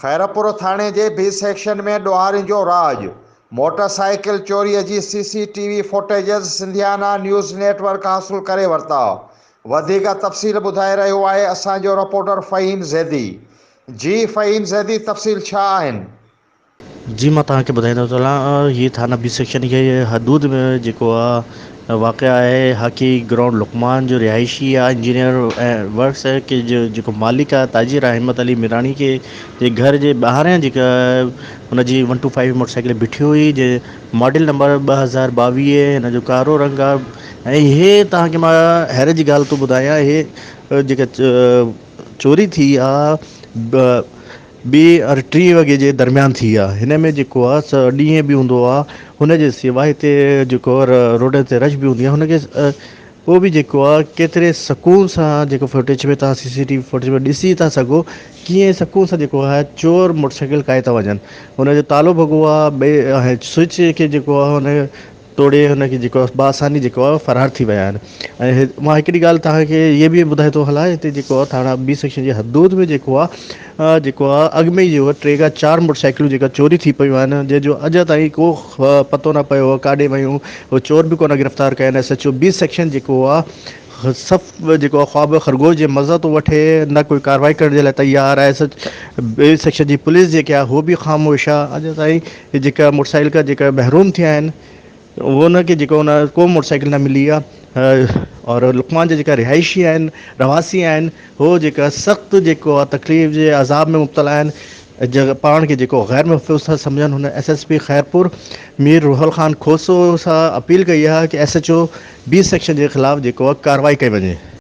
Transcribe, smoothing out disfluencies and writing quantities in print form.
खैरपुर थाने के B section में ॾोहारियुनि जो राज। मोटरसाइकिल चोरी की CCTV फुटेजेस सिंधियाना न्यूज़ नेटवर्क हासिल करे वरता। वधिक तफ़सील ॿुधाए रहियो आहे असांजो रिपोर्टर फ़हीम ज़ैदी। जी फ़हीम ज़ैदी, तफ़सील छा आहिनि? जी मां तव्हांखे ॿुधाईंदो चलां। हीअ थाना बी सेक्शन खे हदूद में जेको आहे वाक़िआ आहे हाकी ग्राउंड लुकमान जो रिहाइशी आहे इंजीनियर ऐं वर्क्स के जेको मालिक आहे ताजिर अहमद अली मिरानी के जे घर जे ॿाहिरां जेका हुनजी 125 मोटरसाइकिल बीठी हुई जे मॉडल नंबर 2022 हिन जो कारो रंग आहे। ऐं इहे तव्हांखे मां हैरत जी ॻाल्हि थो ॿुधायां, इहे जेका चोरी थी आहे 2-3 वॻे जे दरमियान थी आहे। हिन में जेको आहे ॾींहं बि हूंदो आहे, हुनजे सवाइ हिते जेको रोड ते रश बि हूंदी आहे हुनखे पोइ बि जेको आहे केतिरे सुकून सां जेको फुटेज में तव्हां CCTV फुटेज में ॾिसी था सघो कीअं सुकून सां जेको आहे चोर मोटरसाइकिल काए था वञनि। हुनजो तालो भॻो आहे ॿिए स्विच खे जेको आहे हुन तोड़े हुनखे जेको आहे बासानी जेको आहे फ़रार थी विया आहिनि। ऐं मां हिकिड़ी ॻाल्हि तव्हांखे इहे बि ॿुधाए थो हलां, हिते जेको आहे थाना बी सेक्शन जे हदूद में जेको आहे अॻु में ई जो 3 खां 4 मोटरसाइकिलूं जेका चोरी थी पियूं आहिनि, जंहिंजो अॼु ताईं को पतो न पियो काॾे वियूं, उहे चोर बि कोन गिरफ़्तार कया आहिनि। SHO बी सेक्शन जेको आहे सफ़ जेको आहे ख़्वाब ख़रगोश जे मज़ो थो वठे, न कोई कार्रवाई करण जे लाइ तयारु आहे। बी सेक्शन जी पुलिस जेकी आहे उहो बि ख़ामोश आहे। अॼु ताईं जेका मोटरसाइकिल जेका महरूम थिया आहिनि उनखे जेको उन को मोटरसाइकिल न मिली आहे। और लुकमान जा जेका रिहाइशी आहिनि, रवासी आहिनि, उहो जेका सख़्तु जेको आहे तकलीफ़ जे अज़ाब में मुब्तला आहिनि। पाण खे जेको ग़ैर महफ़ूज़ था सम्झनि, हुन SSP खैरपुर मीर रुहल ख़ान खोसो सां अपील कई आहे कि SHO बी सेक्शन जे ख़िलाफ़ु जेको आहे कार्रवाई कई वञे।